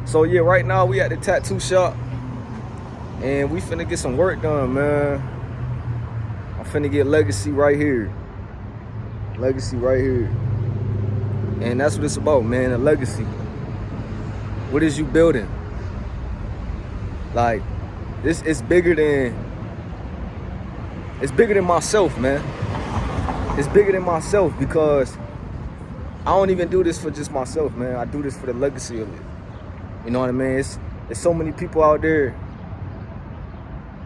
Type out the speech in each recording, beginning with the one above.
So yeah, right now we at the tattoo shop and we finna get some work done, man. I'm finna get legacy right here. Legacy right here. And that's what it's about, man, a legacy. What is you building? Like, this is bigger than myself, man. It's bigger than myself because I don't even do this for just myself, man. I do this for the legacy of it. You know what I mean? There's so many people out there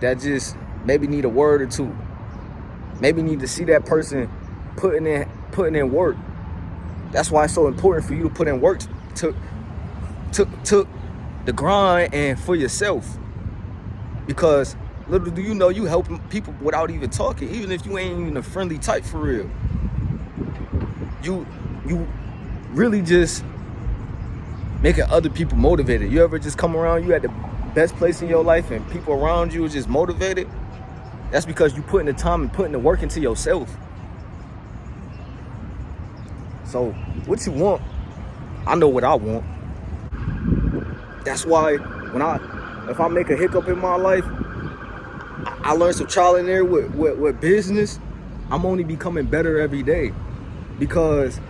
that just maybe need a word or two. Maybe need to see that person putting in work. That's why it's so important for you to put in work to the grind and for yourself. Because little do you know, you helping people without even talking, even if you ain't even a friendly type for real. You really just making other people motivated. You ever just come around, you at the best place in your life and people around you are just motivated? That's because you putting the time and putting the work into yourself. So what you want, I know what I want. That's why if I make a hiccup in my life, I learn some trial and error with business. I'm only becoming better every day because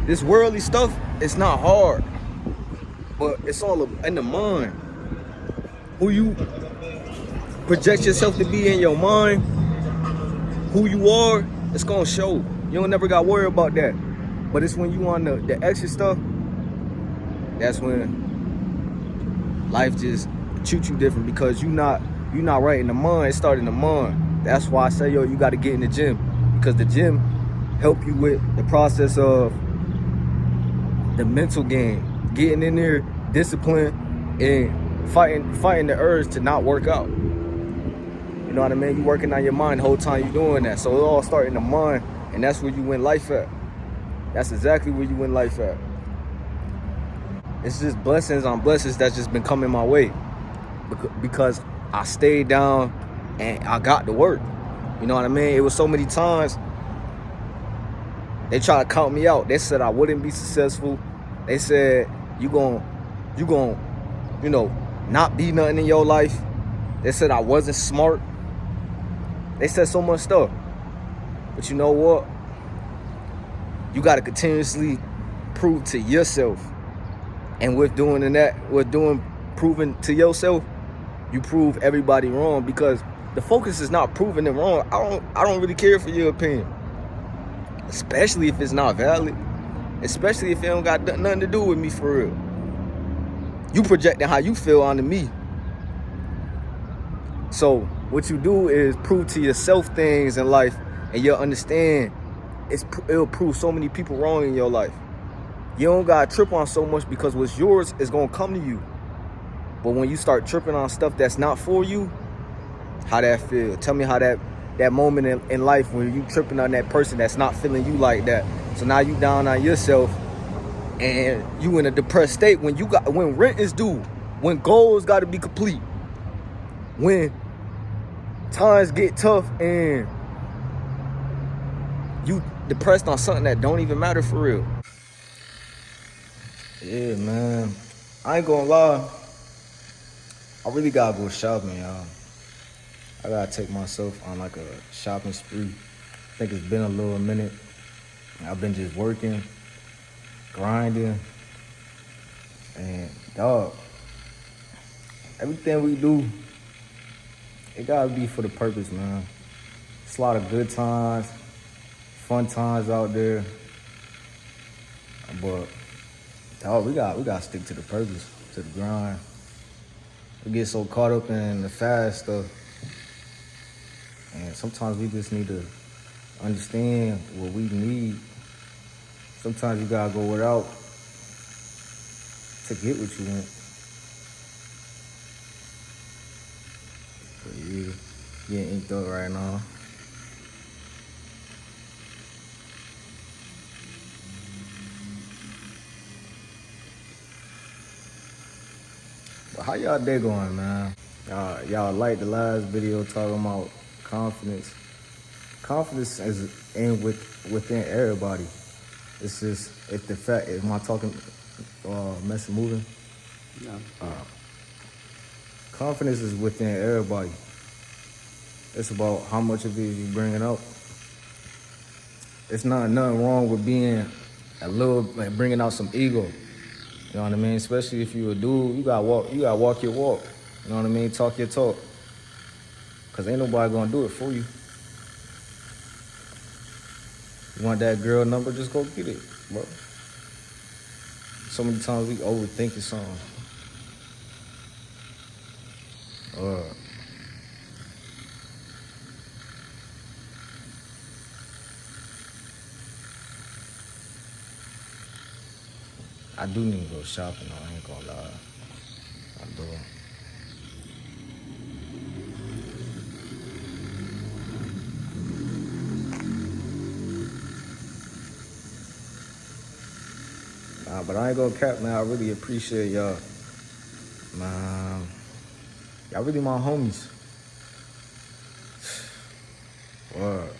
this worldly stuff, it's not hard, but it's all in the mind. Who you project yourself to be in your mind, who you are, it's gonna show. You don't never got to worry about that. But it's when you on the extra stuff, that's when life just treats you different because you not right in the mind. It started in the mind. That's why I say, yo, you got to get in the gym, because the gym help you with the process of the mental game, getting in there, discipline, and fighting the urge to not work out. You know what I mean? You working on your mind the whole time you doing that. So it all starts in the mind, and that's where you win life at. That's exactly where you win life at. It's just blessings on blessings that's just been coming my way because I stayed down and I got to work. You know what I mean? It was so many times they tried to count me out. They said I wouldn't be successful. They said you gon' not be nothing in your life. They said I wasn't smart. They said so much stuff. But you know what? You got to continuously prove to yourself. And with proving to yourself, you prove everybody wrong, because the focus is not proving them wrong. I don't really care for your opinion, especially if it's not valid, especially if it don't got nothing to do with me for real. You projecting how you feel onto me. So what you do is prove to yourself things in life, and you'll understand it'll prove so many people wrong in your life. You don't gotta trip on so much, because what's yours is gonna come to you. But when you start tripping on stuff that's not for you, how that feel? Tell me how that moment in life when you tripping on that person that's not feeling you like that. So now you down on yourself and you in a depressed state when rent is due, when goals gotta be complete, when times get tough and you depressed on something that don't even matter for real. Yeah, man. I ain't gonna lie. I really gotta go shopping, y'all. I gotta take myself on like a shopping spree. I think it's been a little minute. I've been just working, grinding, and dog, everything we do, it gotta be for the purpose, man. It's a lot of good times, fun times out there, but dog, we gotta stick to the purpose, to the grind. We get so caught up in the fast stuff, and sometimes we just need to understand what we need. Sometimes you gotta go without to get what you want. But yeah, getting inked up right now. But how y'all day going, man? Y'all like the last video talking about confidence. Confidence is within everybody. It's just, if the fact, am I talking messing moving? No. Confidence is within everybody. It's about how much of it you bringing out. It's not nothing wrong with being a little, like bringing out some ego. You know what I mean? Especially if you a dude, you gotta walk your walk. You know what I mean? Talk your talk. Cause ain't nobody gonna do it for you. You want that girl number, just go get it, bro. So many times we overthinking something. I do need to go shopping though, I ain't gonna lie. I do. Nah, but I ain't gonna cap, man. I really appreciate y'all. Man, y'all really my homies. Word.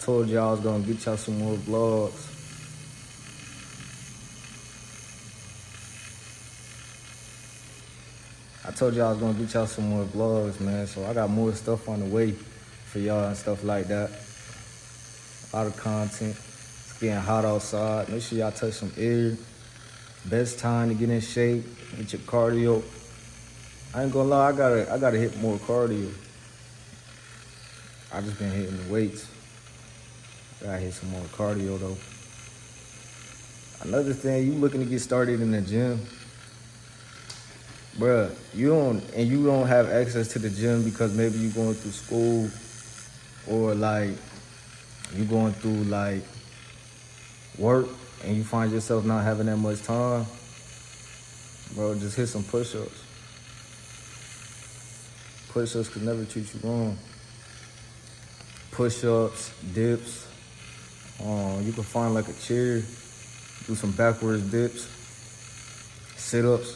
Told y'all I was gonna get y'all some more vlogs. I told y'all I was gonna get y'all some more vlogs, man. So I got more stuff on the way for y'all and stuff like that. A lot of content. It's getting hot outside. Make sure y'all touch some air. Best time to get in shape. Get your cardio. I ain't gonna lie, I gotta hit more cardio. I just been hitting the weights. I gotta hit some more cardio though. Another thing, you looking to get started in the gym, bruh, you don't have access to the gym because maybe you going through school or like you going through like work and you find yourself not having that much time, bro, just hit some push-ups. Push-ups could never treat you wrong. Push-ups, dips. You can find like a chair, do some backwards dips, sit-ups.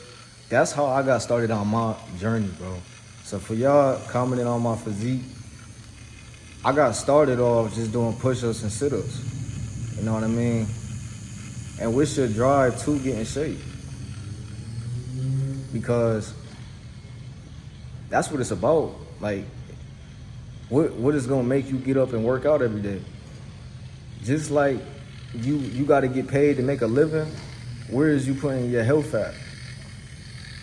That's how I got started on my journey, bro. So for y'all commenting on my physique, I got started off just doing push-ups and sit-ups. You know what I mean? And with your drive to get in shape. Because that's what it's about. Like, what is gonna make you get up and work out every day? Just like you gotta get paid to make a living, where is you putting your health at?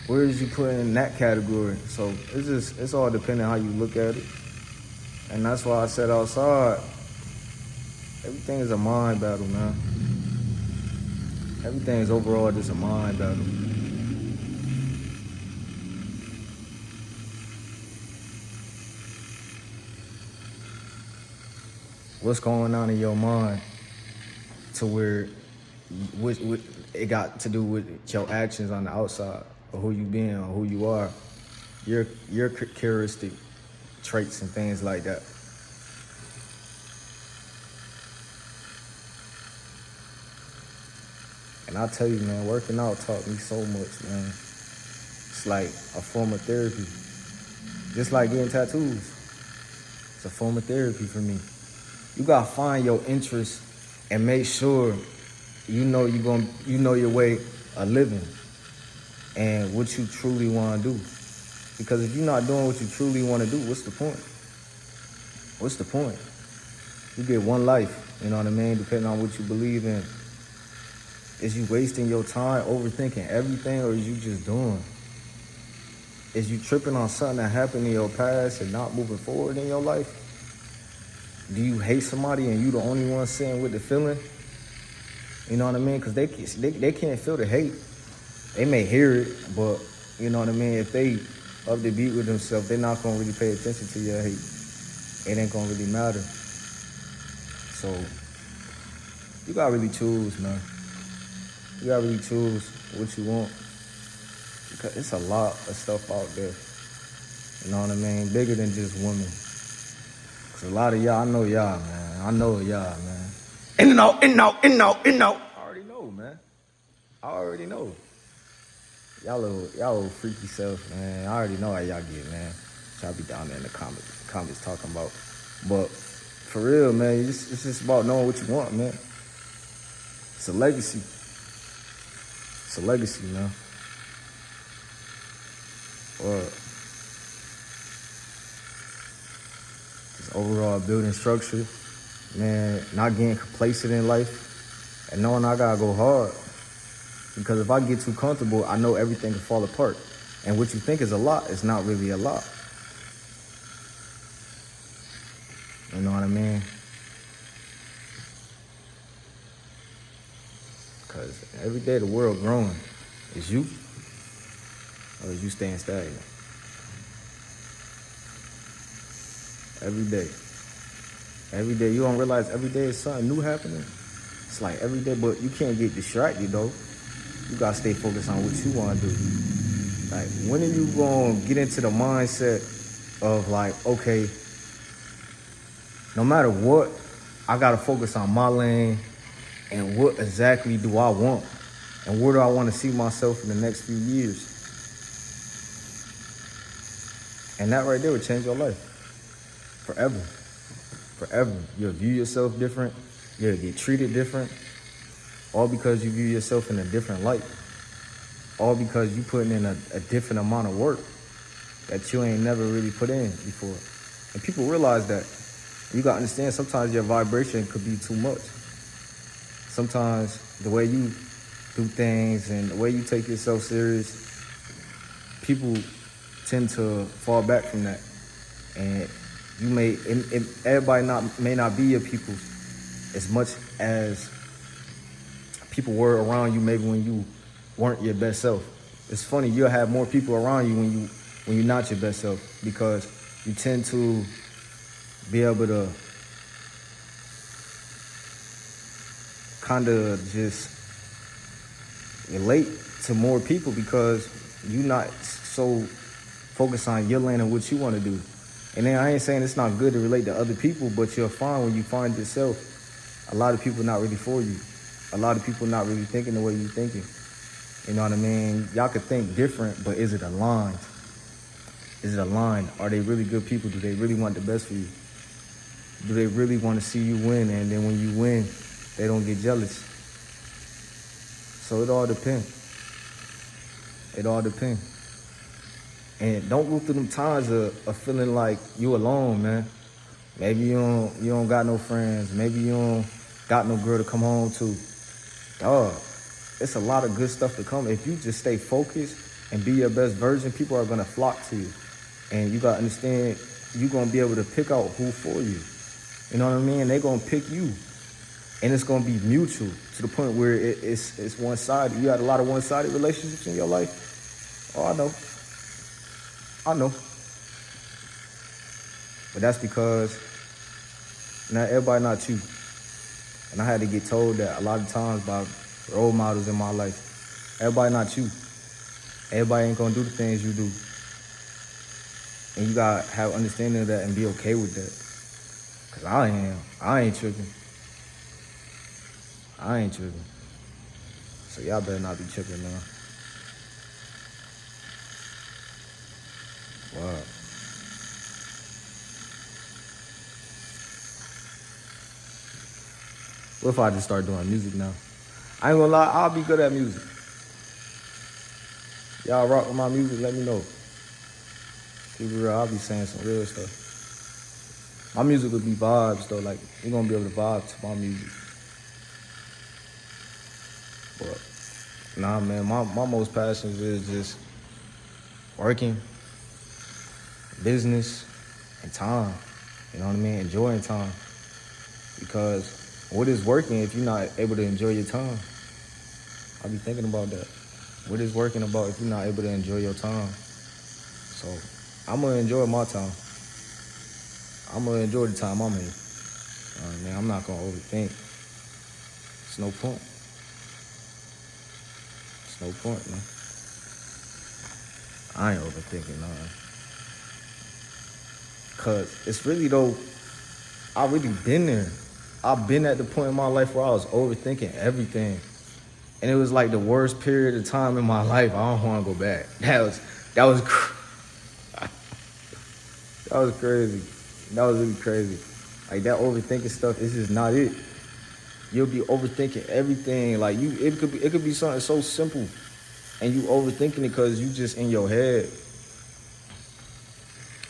Where is you putting in that category? So it's all depending how you look at it. And that's why I said outside, everything is a mind battle, man. Everything is overall just a mind battle. What's going on in your mind to where it got to do with your actions on the outside, or who you being, or who you are, your characteristic traits and things like that. And I tell you, man, working out taught me so much, man. It's like a form of therapy. Just like getting tattoos. It's a form of therapy for me. You gotta find your interest and make sure you know your way of living and what you truly want to do. Because if you're not doing what you truly want to do, what's the point? What's the point? You get one life, you know what I mean? Depending on what you believe in. Is you wasting your time overthinking everything, or is you just doing? Is you tripping on something that happened in your past and not moving forward in your life? Do you hate somebody and you the only one sitting with the feeling? You know what I mean? Because they can't feel the hate. They may hear it, but you know what I mean? If they up to beat with themselves, they're not going to really pay attention to your hate. It ain't going to really matter. So you got to really choose, man. You got to really choose what you want. Because it's a lot of stuff out there. You know what I mean? Bigger than just women. Because a lot of y'all, I know y'all, man. I know y'all, man. In and out. I already know, man. I already know. y'all little freaky self, man. I already know how y'all get, man. Y'all be down there in the comments talking about. But for real, man, it's just about knowing what you want, man. It's a legacy. It's a legacy, man. Or just overall building structure, man, not getting complacent in life, and knowing I gotta go hard. Because if I get too comfortable, I know everything can fall apart. And what you think is a lot is not really a lot. You know what I mean? Because every day the world growing. Is you? Or is you staying stagnant? Every day. Every day. You don't realize every day is something new happening. It's like every day, but you can't get distracted though. You gotta stay focused on what you wanna do. Like, when are you gonna get into the mindset of like, okay, no matter what, I gotta focus on my lane and what exactly do I want? And where do I wanna see myself in the next few years? And that right there would change your life. Forever. Forever. You'll view yourself different. You'll get treated different. All because you view yourself in a different light. All because you putting in a different amount of work that you ain't never really put in before. And people realize that. You gotta understand, sometimes your vibration could be too much. Sometimes the way you do things and the way you take yourself serious, people tend to fall back from that. And you everybody may not be your people as much as people were around you maybe when you weren't your best self. It's funny, you'll have more people around you when you're not your best self, because you tend to be able to kind of just relate to more people because you're not so focused on your lane and what you want to do. And then I ain't saying it's not good to relate to other people, but you'll find when you find yourself, a lot of people not really for you. A lot of people not really thinking the way you're thinking. You know what I mean? Y'all could think different, but is it aligned? Is it aligned? Are they really good people? Do they really want the best for you? Do they really want to see you win? And then when you win, they don't get jealous. So it all depends. It all depends. And don't go through them times of feeling like you alone, man. Maybe you don't got no friends. Maybe you don't got no girl to come home to. Dog, it's a lot of good stuff to come. If you just stay focused and be your best version, people are gonna flock to you. And you gotta understand, you're gonna be able to pick out who for you. You know what I mean? They're gonna pick you. And it's gonna be mutual to the point where it's one-sided. You got a lot of one-sided relationships in your life. Oh, I know. But that's because not everybody not you. And I had to get told that a lot of times by role models in my life. Everybody not you. Everybody ain't gonna do the things you do. And you gotta have understanding of that and be okay with that. Cause I ain't tripping. I ain't tripping. So y'all better not be tripping now. Wow. What if I just start doing music now? I ain't gonna lie, I'll be good at music. Y'all rock with my music, let me know. Keep it real, I'll be saying some real stuff. My music would be vibes though, like you're gonna be able to vibe to my music. But nah, man, my most passions is just working, business, and time. You know what I mean? Enjoying time. Because what is working if you're not able to enjoy your time? I be thinking about that. What is working about if you're not able to enjoy your time? So I'm gonna enjoy my time. I'm gonna enjoy the time I'm in. Man, I'm not gonna overthink. It's no point. It's no point, man. I ain't overthinking, nah. Cause it's really though, I really been there. I've been at the point in my life where I was overthinking everything. And it was like the worst period of time in my life. I don't want to go back. That was that was crazy. That was really crazy. Like that overthinking stuff is just not it. You'll be overthinking everything. Like it could be something so simple, and you overthinking it because you just in your head.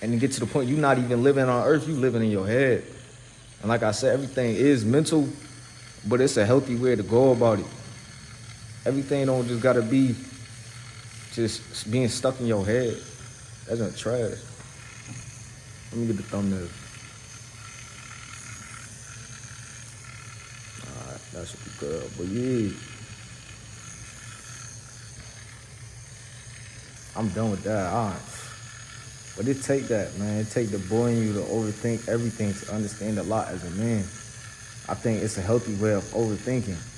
And to get to the point, you're not even living on earth, you living in your head. And like I said, everything is mental, but it's a healthy way to go about it. Everything don't just gotta be just being stuck in your head. That's not trash. Let me get the thumbnail. Alright, that should be good. But yeah, I'm done with that. Alright. But it take that, man. It take the boy in you to overthink everything to understand a lot as a man. I think it's a healthy way of overthinking.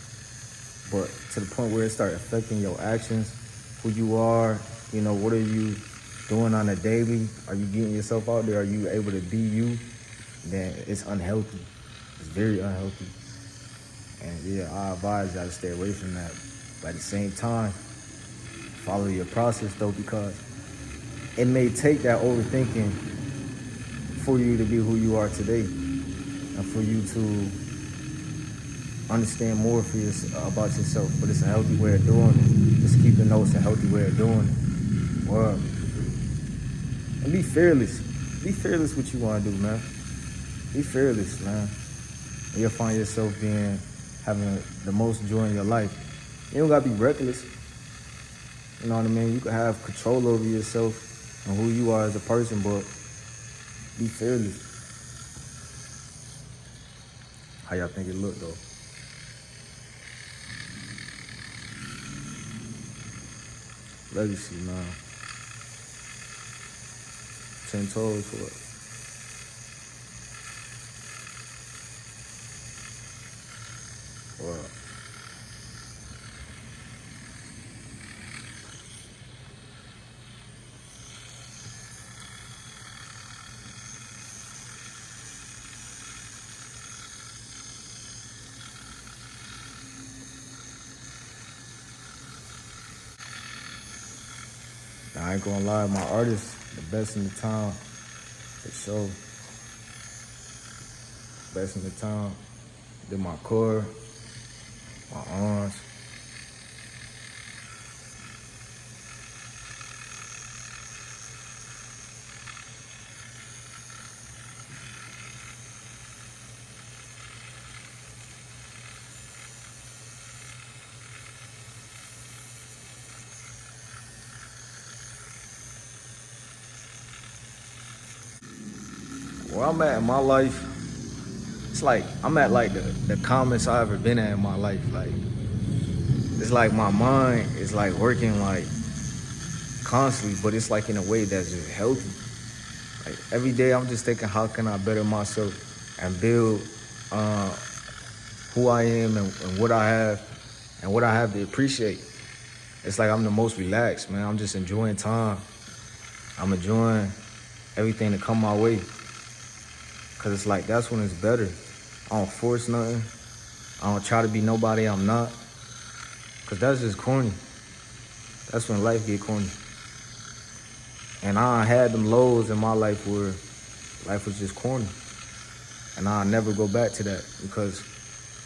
But to the point where it start affecting your actions, who you are, you know, what are you doing on a daily? Are you getting yourself out there? Are you able to be you? Then it's unhealthy. It's very unhealthy. And yeah, I advise y'all to stay away from that. But at the same time, follow your process though, because it may take that overthinking for you to be who you are today, and for you to understand more about yourself. But it's a healthy way of doing it. Just keep the notes a healthy way of doing it. And be fearless. Be fearless what you want to do, man. Be fearless, man. And you'll find yourself having the most joy in your life. You don't gotta be reckless. You know what I mean? You can have control over yourself and who you are as a person, but be fearless. How y'all think it look though? Legacy, man. 10 toes for it. Wow. I ain't gonna lie, my artist, the best in the town, for sure. Best in the town. Did my core, my arms. Where I'm at in my life, it's like I'm at like the calmest I've ever been at in my life. Like it's like my mind is like working like constantly, but it's like in a way that's just healthy. Like every day I'm just thinking, how can I better myself and build who I am and what I have and what I have to appreciate. It's like I'm the most relaxed, man. I'm just enjoying time. I'm enjoying everything that come my way. Cause it's like, that's when it's better. I don't force nothing. I don't try to be nobody I'm not. Cause that's just corny. That's when life get corny. And I had them lows in my life where life was just corny. And I'll never go back to that because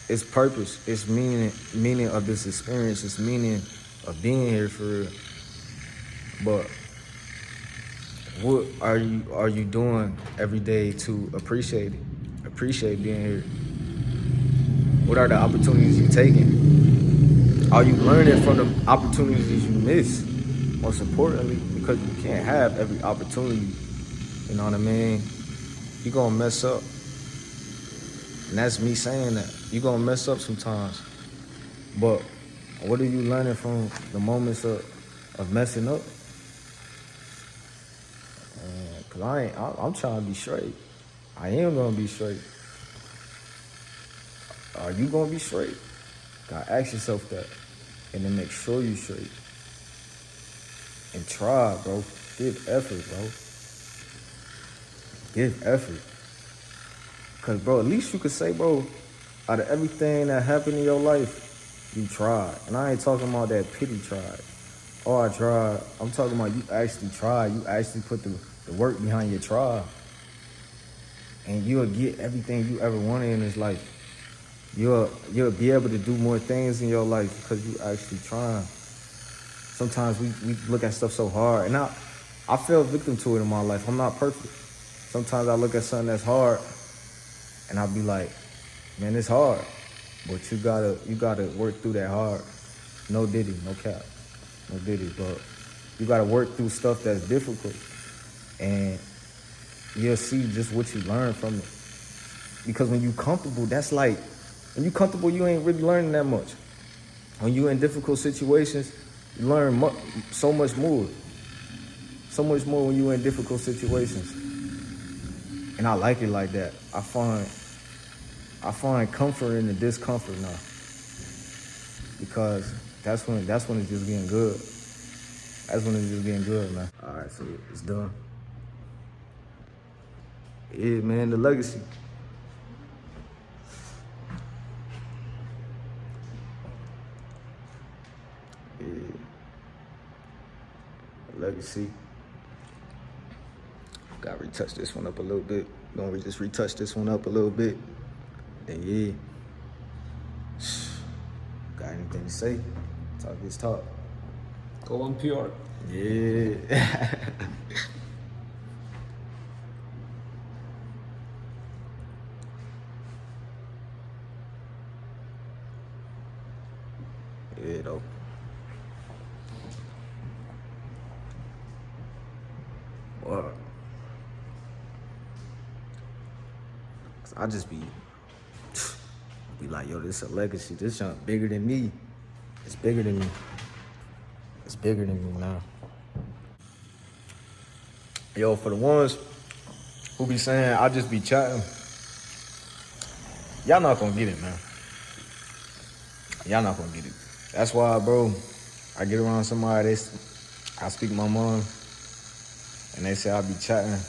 it's purpose, it's meaning of this experience, it's meaning of being here for real. But what are you doing every day to appreciate it? Appreciate being here. What are the opportunities you're taking? Are you learning from the opportunities you miss? Most importantly, because you can't have every opportunity. You know what I mean? You're gonna mess up. And that's me saying that. You're gonna mess up sometimes. But what are you learning from the moments of messing up? Cause I'm trying to be straight. I am gonna be straight. Are you gonna be straight? Gotta ask yourself that. And then make sure you straight. And try, bro. Give effort, bro. Give effort. Cause bro, at least you could say, bro, out of everything that happened in your life, You tried. And I ain't talking about that pity tried. Oh, I tried. I'm talking about you actually tried. You actually put the work behind your try. And you'll get everything you ever wanted in this life. You'll be able to do more things in your life because you actually trying. Sometimes we look at stuff so hard. And I fell victim to it in my life. I'm not perfect. Sometimes I look at something that's hard and I'll be like, man, it's hard. But you gotta work through that hard. No diddy, no cap. No diddy. But you gotta work through stuff that's difficult. And you'll see just what you learn from it. Because when you comfortable, that's like, when you comfortable, you ain't really learning that much. When you in difficult situations, you learn so much more. So much more when you in difficult situations. And I like it like that. I find comfort in the discomfort now. Because that's when it's just getting good. That's when it's just getting good, man. All right, so it's done. Yeah, man, the legacy. Yeah. Legacy. Gotta retouch this one up a little bit. Gonna just retouch this one up a little bit. And yeah. Got anything to say? Talk this talk. Go on pure. Yeah. Yeah, though. What? I just be like, yo, this is a legacy. This junk bigger than me. It's bigger than me. It's bigger than me now. Yo, for the ones who be saying I just be chatting, y'all not gonna get it, man. Y'all not gonna get it. That's why, bro, I get around somebody, I speak my mind, and they say I be chatting,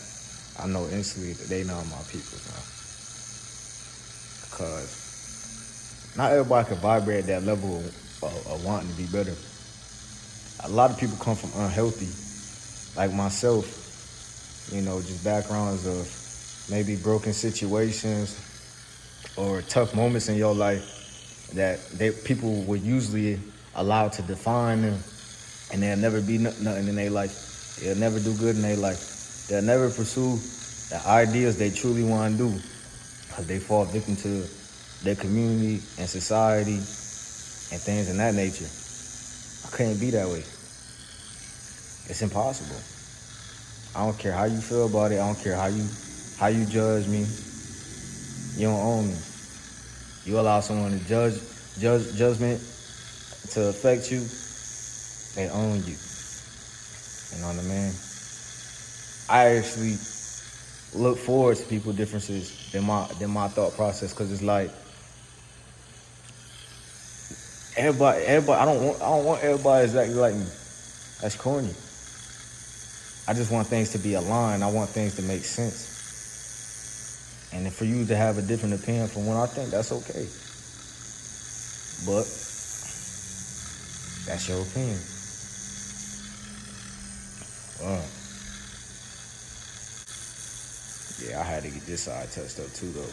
I know instantly that they know my people, man. Because not everybody can vibrate at that level of wanting to be better. A lot of people come from unhealthy, like myself, you know, just backgrounds of maybe broken situations or tough moments in your life that people would usually allow to define them, and they'll never be nothing in their life. They'll never do good in their life. They'll never pursue the ideas they truly want to do because they fall victim to their community and society and things in that nature. I couldn't be that way. It's impossible. I don't care how you feel about it. I don't care how you judge me. You don't own me. You allow someone to judgment to affect you, they own you. You know what I mean? I actually look forward to people's differences than my thought process, because it's like everybody. I don't want everybody exactly like me. That's corny. I just want things to be aligned. I want things to make sense. And for you to have a different opinion from what I think, that's okay. But that's your opinion. Yeah, I had to get this side touched up too, though.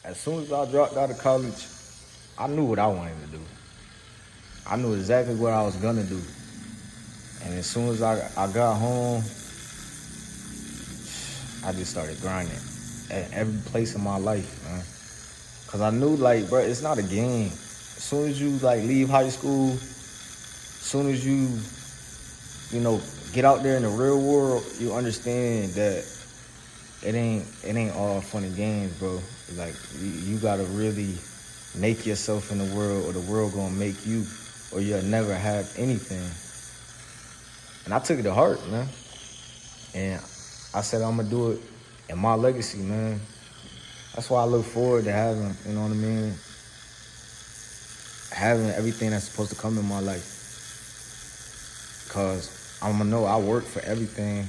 As soon as I dropped out of college, I knew what I wanted to do. I knew exactly what I was gonna do. And as soon as I got home, I just started grinding at every place in my life, man. Cause I knew, like, bro, it's not a game. As soon as you like leave high school, as soon as you know, get out there in the real world, you understand that it ain't all fun and games, bro. Like you gotta really make yourself in the world, or the world gonna make you, or you'll never have anything. And I took it to heart, man. And I said I'm gonna do it in my legacy, man. That's why I look forward to having, you know what I mean, having everything that's supposed to come in my life. Because I'm gonna know I work for everything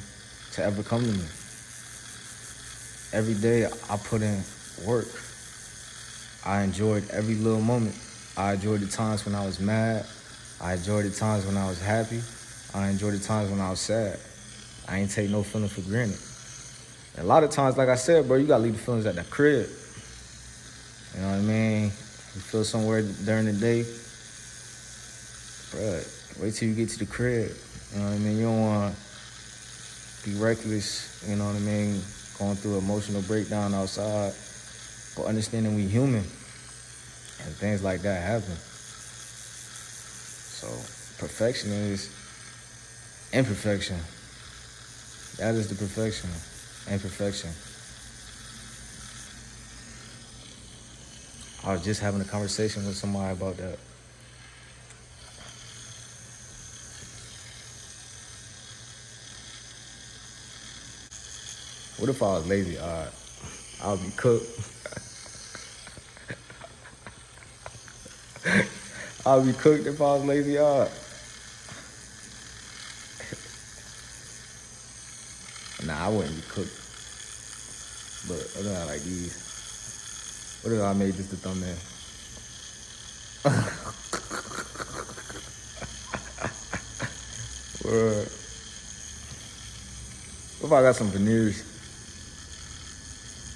to ever come to me. Every day I put in work. I enjoyed every little moment. I enjoyed the times when I was mad. I enjoyed the times when I was happy. I enjoyed the times when I was sad. I ain't take no feeling for granted. And a lot of times, like I said, bro, you gotta leave the feelings at the crib. You know what I mean? You feel somewhere during the day, bro, wait till you get to the crib. You know what I mean? You don't wanna be reckless, you know what I mean? Going through emotional breakdown outside. But understanding we human and things like that happen. So perfection is imperfection. That is the perfection, imperfection. I was just having a conversation with somebody about that. What if I was lazy? I would be cooked. I would be cooked if I was lazy. Nah, I wouldn't be cooked. But what if I like these? What if I made this the thumbnail? Word. What if I got some veneers?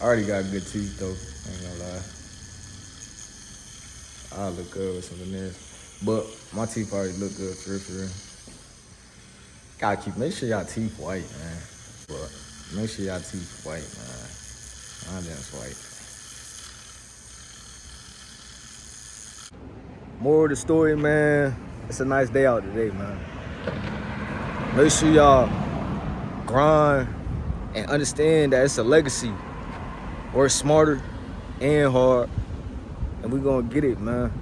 I already got good teeth though, I ain't gonna lie. I look good with some veneers. But my teeth already look good for real. Make sure y'all teeth white, man. But make sure y'all teeth white, man. My damn's white. Moral of the story, man, it's a nice day out today, man. Make sure y'all grind and understand that it's a legacy. Work smarter and hard, and we gonna get it, man.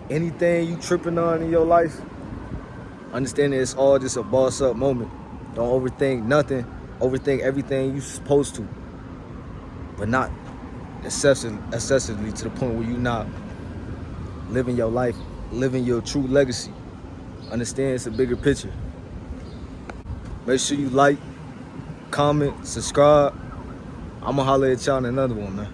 Anything you tripping on in your life, understand that it's all just a boss up moment. Don't overthink nothing. Overthink everything you supposed to, but not excessively to the point where you not living your life, living your true legacy. Understand it's a bigger picture. Make sure you like, comment, subscribe. I'ma holler at y'all in another one, man.